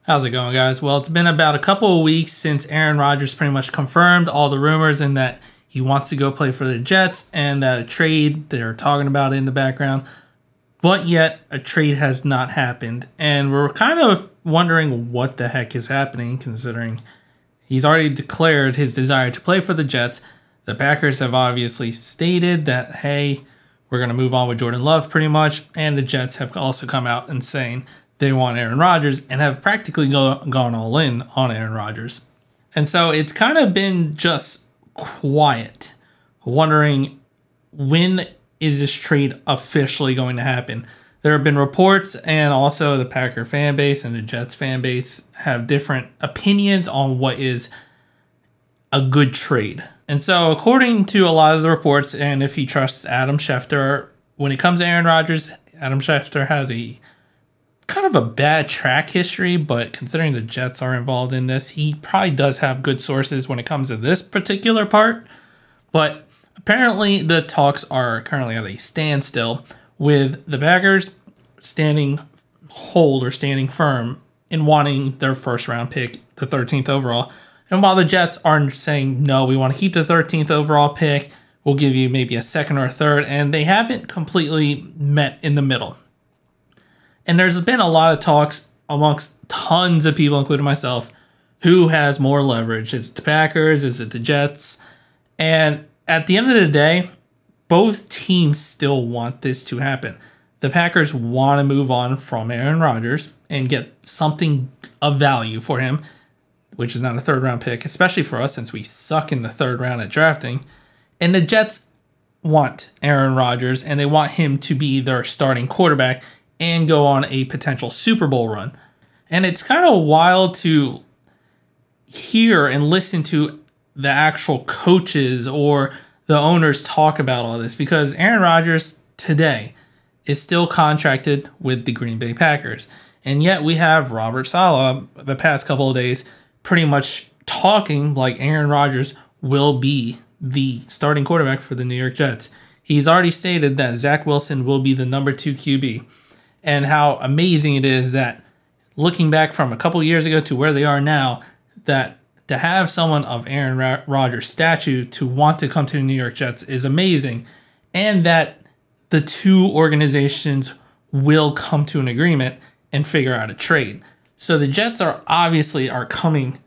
How's it going, guys? Well, it's been about a couple of weeks since Aaron Rodgers pretty much confirmed all the rumors and that he wants to go play for the Jets and that a trade they're talking about in the background. But yet, a trade has not happened. And we're kind of wondering what the heck is happening, considering he's already declared his desire to play for the Jets. The Packers have obviously stated that, hey, we're going to move on with Jordan Love pretty much. And the Jets have also come out and saying they want Aaron Rodgers and have practically gone all in on Aaron Rodgers. And so it's kind of been just quiet, wondering when is this trade officially going to happen. There have been reports, and also the Packer fan base and the Jets fan base have different opinions on what is a good trade. And so according to a lot of the reports, and if you trust Adam Schefter, when it comes to Aaron Rodgers, Adam Schefter has a kind of a bad track history, but considering the Jets are involved in this, he probably does have good sources when it comes to this particular part. But apparently the talks are currently at a standstill, with the Packers standing firm in wanting their first round pick, the 13th overall. And while the Jets are saying, no, we want to keep the 13th overall pick, we'll give you maybe a second or a third, and they haven't completely met in the middle. And there's been a lot of talks amongst tons of people, including myself, who has more leverage. Is it the Packers? Is it the Jets? And at the end of the day, both teams still want this to happen. The Packers want to move on from Aaron Rodgers and get something of value for him, which is not a third round pick, especially for us since we suck in the third round at drafting. And the Jets want Aaron Rodgers, and they want him to be their starting quarterback and go on a potential Super Bowl run. And it's kind of wild to hear and listen to the actual coaches or the owners talk about all this, because Aaron Rodgers today is still contracted with the Green Bay Packers. And yet we have Robert Saleh the past couple of days pretty much talking like Aaron Rodgers will be the starting quarterback for the New York Jets. He's already stated that Zach Wilson will be the number 2 QB. And how amazing it is that, looking back from a couple years ago to where they are now, that to have someone of Aaron Rodgers' stature to want to come to the New York Jets is amazing. And that the two organizations will come to an agreement and figure out a trade. So the Jets are coming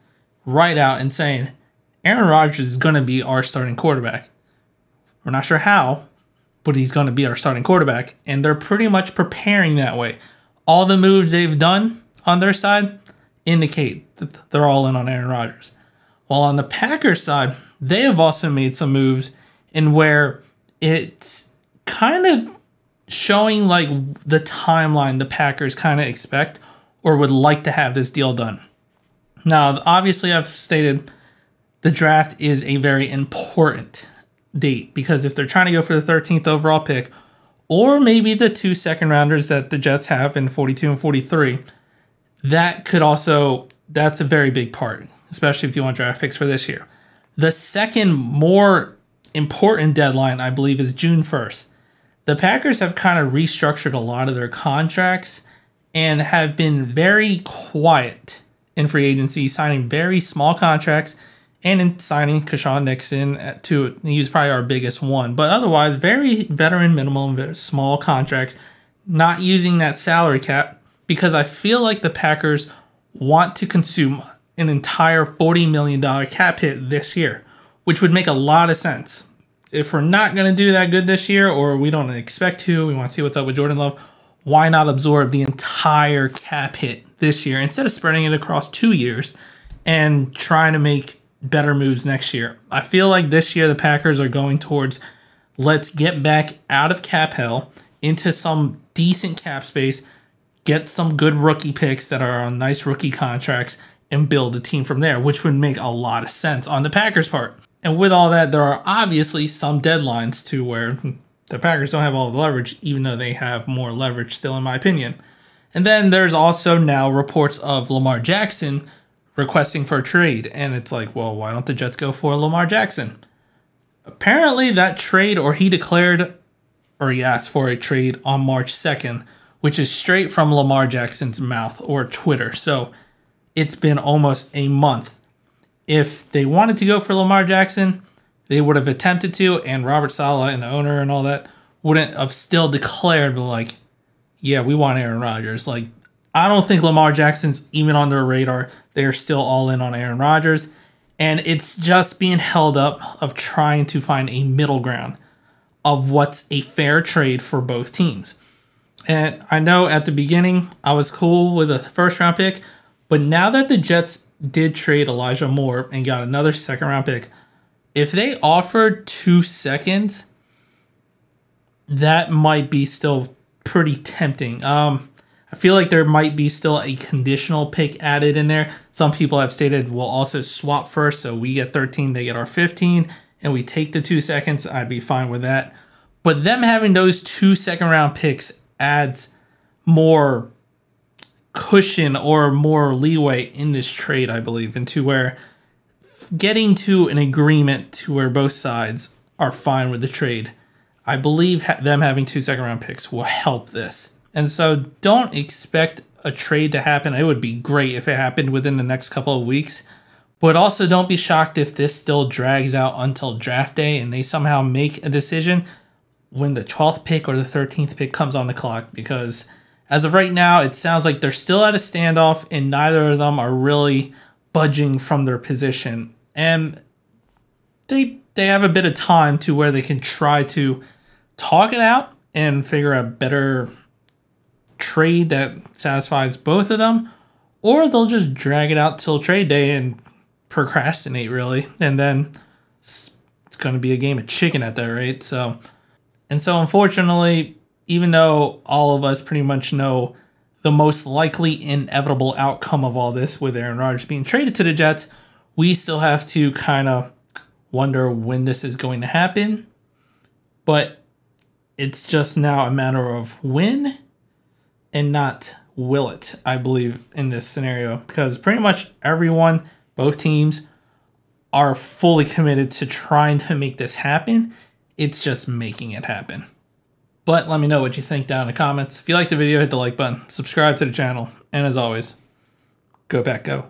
right out and saying, Aaron Rodgers is going to be our starting quarterback. We're not sure how, but he's going to be our starting quarterback. And they're pretty much preparing that way. All the moves they've done on their side indicate that they're all in on Aaron Rodgers. While on the Packers side, they have also made some moves in where it's kind of showing like the timeline the Packers kind of expect or would like to have this deal done. Now, obviously, I've stated the draft is a very important date, because if they're trying to go for the 13th overall pick, or maybe the 2 second rounders that the Jets have in 42 and 43, that's a very big part, especially if you want draft picks for this year. The second more important deadline, I believe, is June 1st. The Packers have kind of restructured a lot of their contracts and have been very quiet in free agency, signing very small contracts, and in signing Keshawn Nixon he's probably our biggest one. But otherwise, very veteran minimum, very small contracts, not using that salary cap, because I feel like the Packers want to consume an entire $40 million cap hit this year, which would make a lot of sense. If we're not going to do that good this year, or we don't expect to, we want to see what's up with Jordan Love, why not absorb the entire cap hit this year instead of spreading it across 2 years and trying to make better moves next year? I feel like this year the Packers are going towards, let's get back out of cap hell into some decent cap space, get some good rookie picks that are on nice rookie contracts, and build a team from there, which would make a lot of sense on the Packers' part. And with all that, there are obviously some deadlines to where the Packers don't have all the leverage, even though they have more leverage still, in my opinion. And then there's also now reports of Lamar Jackson requesting for a trade. And it's like, well, why don't the Jets go for Lamar Jackson? Apparently that trade, or he asked for a trade on March 2nd, which is straight from Lamar Jackson's mouth or Twitter. So it's been almost a month. If they wanted to go for Lamar Jackson, they would have attempted to, and Robert Saleh and the owner and all that wouldn't have still declared, like, yeah, we want Aaron Rodgers. Like, I don't think Lamar Jackson's even on their radar. They're still all in on Aaron Rodgers. And it's just being held up of trying to find a middle ground of what's a fair trade for both teams. And I know at the beginning I was cool with a first round pick, but now that the Jets did trade Elijah Moore and got another second round pick, if they offered 2 seconds, that might be still pretty tempting. I feel like there might be still a conditional pick added in there. Some people have stated we'll also swap first, so we get 13, they get our 15, and we take the 2 seconds. I'd be fine with that. But them having those 2 second-round picks adds more cushion or more leeway in this trade, I believe, into where getting to an agreement to where both sides are fine with the trade. I believe them having 2 second-round picks will help this. And so don't expect a trade to happen. It would be great if it happened within the next couple of weeks. But also don't be shocked if this still drags out until draft day and they somehow make a decision when the 12th pick or the 13th pick comes on the clock. Because as of right now, it sounds like they're still at a standoff and neither of them are really budging from their position. And they have a bit of time to where they can try to talk it out and figure out a better trade that satisfies both of them, or they'll just drag it out till trade day and procrastinate, really, and then it's going to be a game of chicken at that rate. So unfortunately, even though all of us pretty much know the most likely inevitable outcome of all this with Aaron Rodgers being traded to the Jets, we still have to kind of wonder when this is going to happen. But it's just now a matter of when and not will it, I believe, in this scenario. Because pretty much everyone, both teams, are fully committed to trying to make this happen. It's just making it happen. But let me know what you think down in the comments. If you liked the video, hit the like button. Subscribe to the channel. And as always, go Pack Go.